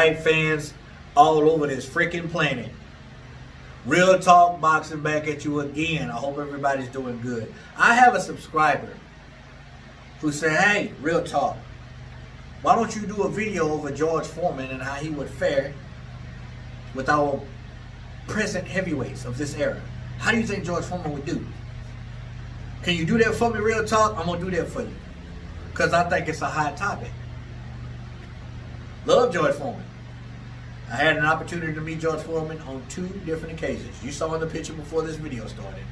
fight fans all over this freaking planet. Real Talk Boxing back at you again. I hope everybody's doing good. I have a subscriber who said, hey, Real Talk, why don't you do a video over George Foreman and how he would fare with our present heavyweights of this era? How do you think George Foreman would do? Can you do that for me, Real Talk? I'm going to do that for you, because I think it's a hot topic. Love George Foreman. I had an opportunity to meet George Foreman on 2 different occasions. You saw in the picture before this video started.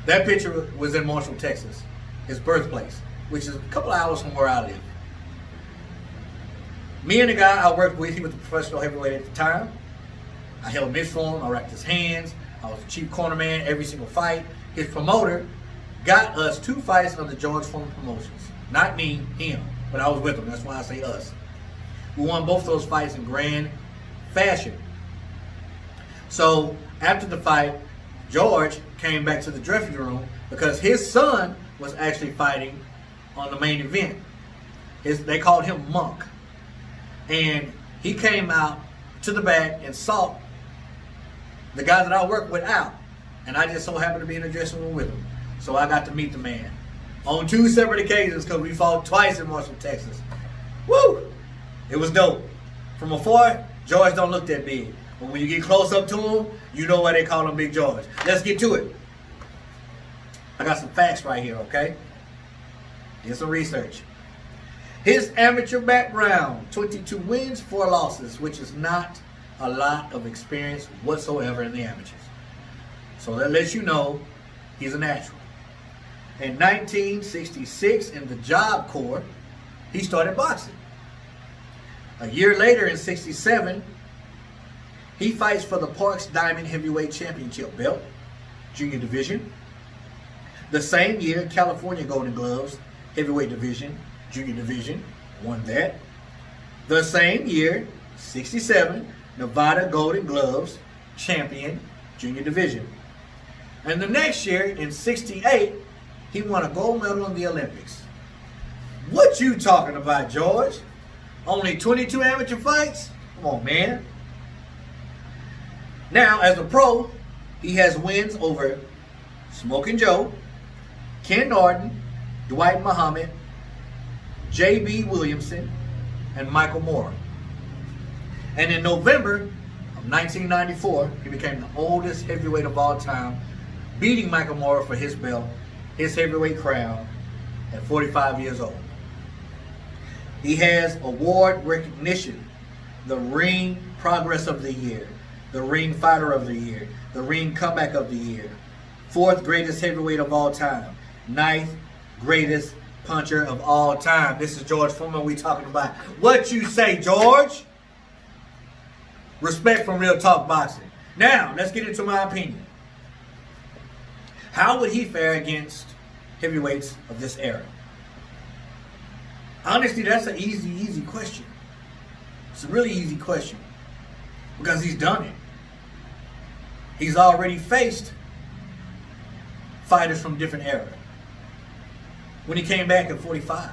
That picture was in Marshall, Texas, his birthplace, which is a couple of hours from where I live. Me and the guy I worked with, he was a professional heavyweight at the time. I held mitts for him, I racked his hands, I was the chief corner man every single fight. His promoter got us 2 fights under George Foreman Promotions. Not me, him, but I was with him, that's why I say us. We won both those fights in grand fashion. So after the fight, George came back to the dressing room because his son was actually fighting on the main event. They called him Monk. And he came out to the back and sought the guy that I work with out. And I just so happened to be in the dressing room with him. So I got to meet the man on 2 separate occasions because we fought twice in Marshall, Texas. Woo! It was dope. From afar, George don't look that big. But when you get close up to him, you know why they call him Big George. Let's get to it. I got some facts right here, okay? Did some research. His amateur background, 22 wins, 4 losses, which is not a lot of experience whatsoever in the amateurs. So that lets you know he's a natural. In 1966, in the Job Corps, he started boxing. A year later, in 67, he fights for the Parks Diamond Heavyweight Championship belt, junior division. The same year, California Golden Gloves, heavyweight division, junior division, won that. The same year, 67, Nevada Golden Gloves, champion, junior division. And the next year, in 68, he won a gold medal in the Olympics. What you talking about, George? Only 22 amateur fights? Come on, man. Now, as a pro, he has wins over Smokin' Joe, Ken Norton, Dwight Muhammad, J.B. Williamson, and Michael Moore. And in November of 1994, he became the oldest heavyweight of all time, beating Michael Moore for his belt, his heavyweight crown, at 45 years old. He has award recognition, the Ring Progress of the Year, the Ring Fighter of the Year, the Ring Comeback of the Year, 4th greatest heavyweight of all time, 9th greatest puncher of all time. This is George Foreman we talking about. What you say, George? Respect from Real Talk Boxing. Now, let's get into my opinion. How would he fare against heavyweights of this era? Honestly, that's an easy question. It's a really easy question because he's done it. He's already faced fighters from different eras. When he came back at 45,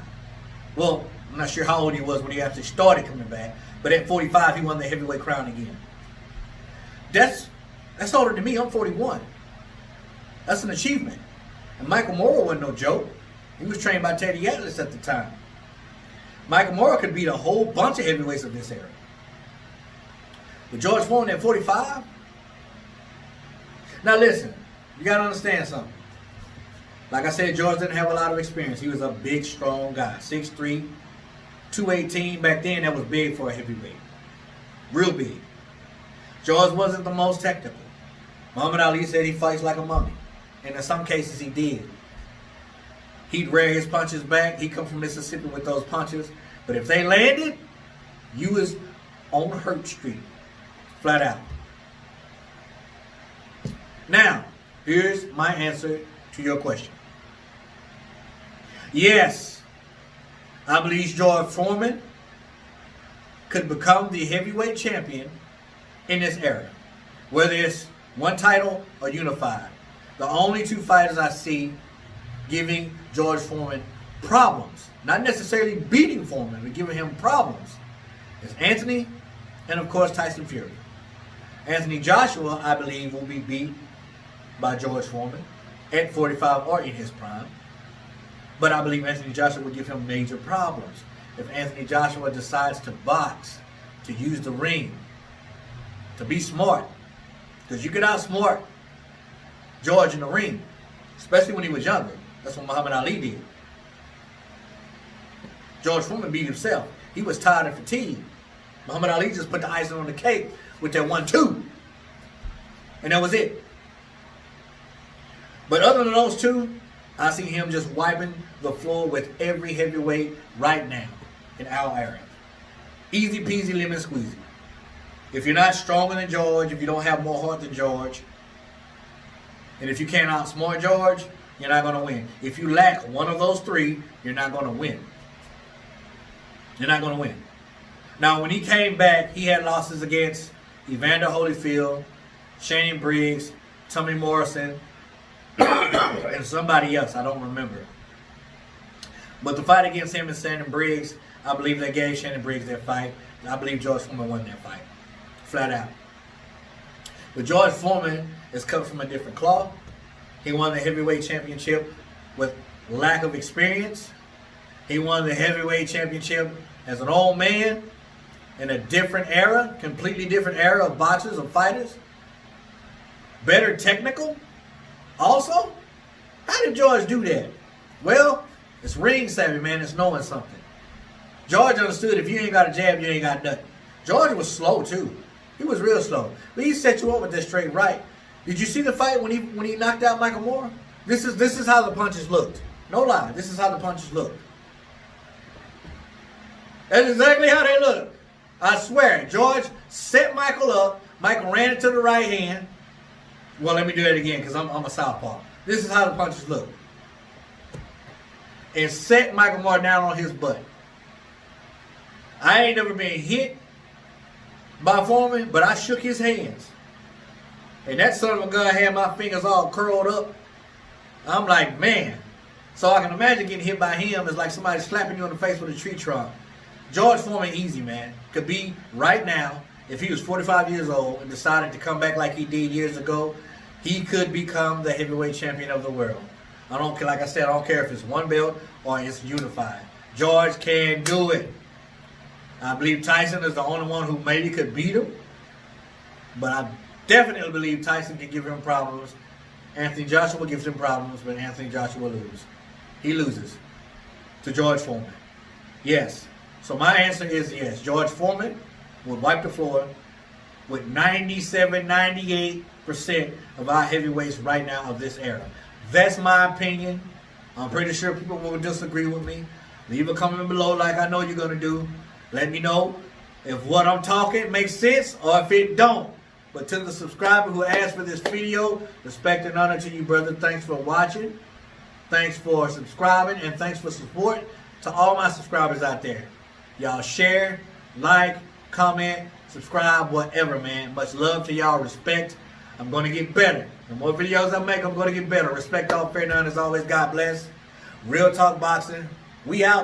well, I'm not sure how old he was when he actually started coming back, but at 45, he won the heavyweight crown again. That's older than me. I'm 41. That's an achievement. And Michael Moore wasn't no joke. He was trained by Teddy Atlas at the time. Michael Moore could beat a whole bunch of heavyweights of this era. But George Foreman at 45? Now listen, you got to understand something. Like I said, George didn't have a lot of experience. He was a big, strong guy. 6'3", 218. Back then, that was big for a heavyweight. Real big. George wasn't the most technical. Muhammad Ali said he fights like a mummy. And in some cases, he did. He'd rear his punches back. He'd come from Mississippi with those punches. But if they landed, you was on Hurt Street. Flat out. Now, here's my answer to your question. Yes, I believe George Foreman could become the heavyweight champion in this era, whether it's one title or unified. The only 2 fighters I see giving George Foreman problems, not necessarily beating Foreman, but giving him problems, is Anthony and of course Tyson Fury. Anthony Joshua, I believe, will be beat by George Foreman at 45 or in his prime. But I believe Anthony Joshua will give him major problems. If Anthony Joshua decides to box, to use the ring, to be smart, because you can outsmart George in the ring, especially when he was younger. That's what Muhammad Ali did. George Foreman beat himself. He was tired and fatigued. Muhammad Ali just put the icing on the cake with that 1-2. And that was it. But other than those two, I see him just wiping the floor with every heavyweight right now in our era. Easy peasy lemon squeezy. If you're not stronger than George, if you don't have more heart than George, and if you can't outsmart George, you're not going to win. If you lack one of those three, you're not going to win. You're not going to win. Now, when he came back, he had losses against Evander Holyfield, Shannon Briggs, Tommy Morrison, and somebody else. I don't remember. But the fight against him and Shannon Briggs, I believe they gave Shannon Briggs that fight. I believe George Foreman won that fight. Flat out. But George Foreman is cut from a different cloth. He won the heavyweight championship with lack of experience. He won the heavyweight championship as an old man in a different era, completely different era of boxers, of fighters. Better technical also. How did George do that? Well, it's ring savvy, man. It's knowing something. George understood if you ain't got a jab, you ain't got nothing. George was slow too. He was real slow. But he set you up with that straight right. Did you see the fight when he knocked out Michael Moore? This is how the punches looked. No lie. This is how the punches looked. That's exactly how they look. I swear. George set Michael up. Michael ran it to the right hand. Well, let me do that again because I'm a southpaw. This is how the punches look. And set Michael Moore down on his butt. I ain't never been hit by Foreman, but I shook his hands. And that son of a gun had my fingers all curled up. I'm like, man. So I can imagine getting hit by him is like somebody slapping you in the face with a tree trunk. George Foreman, easy, man. Could be right now, if he was 45 years old and decided to come back like he did years ago, he could become the heavyweight champion of the world. I don't care, like I said, I don't care if it's one belt or it's unified. George can do it. I believe Tyson is the only one who maybe could beat him. But I definitely believe Tyson can give him problems. Anthony Joshua gives him problems, but Anthony Joshua loses. He loses to George Foreman. Yes. So my answer is yes. George Foreman would wipe the floor with 97, 98% of our heavyweights right now of this era. That's my opinion. I'm pretty sure people will disagree with me. Leave a comment below like I know you're going to do. Let me know if what I'm talking makes sense or if it don't. But to the subscriber who asked for this video, respect and honor to you, brother. Thanks for watching. Thanks for subscribing. And thanks for support to all my subscribers out there. Y'all share, like, comment, subscribe, whatever, man. Much love to y'all. Respect. I'm going to get better. The more videos I make, I'm going to get better. Respect all fair none as always. God bless. Real talk boxing. We out, baby.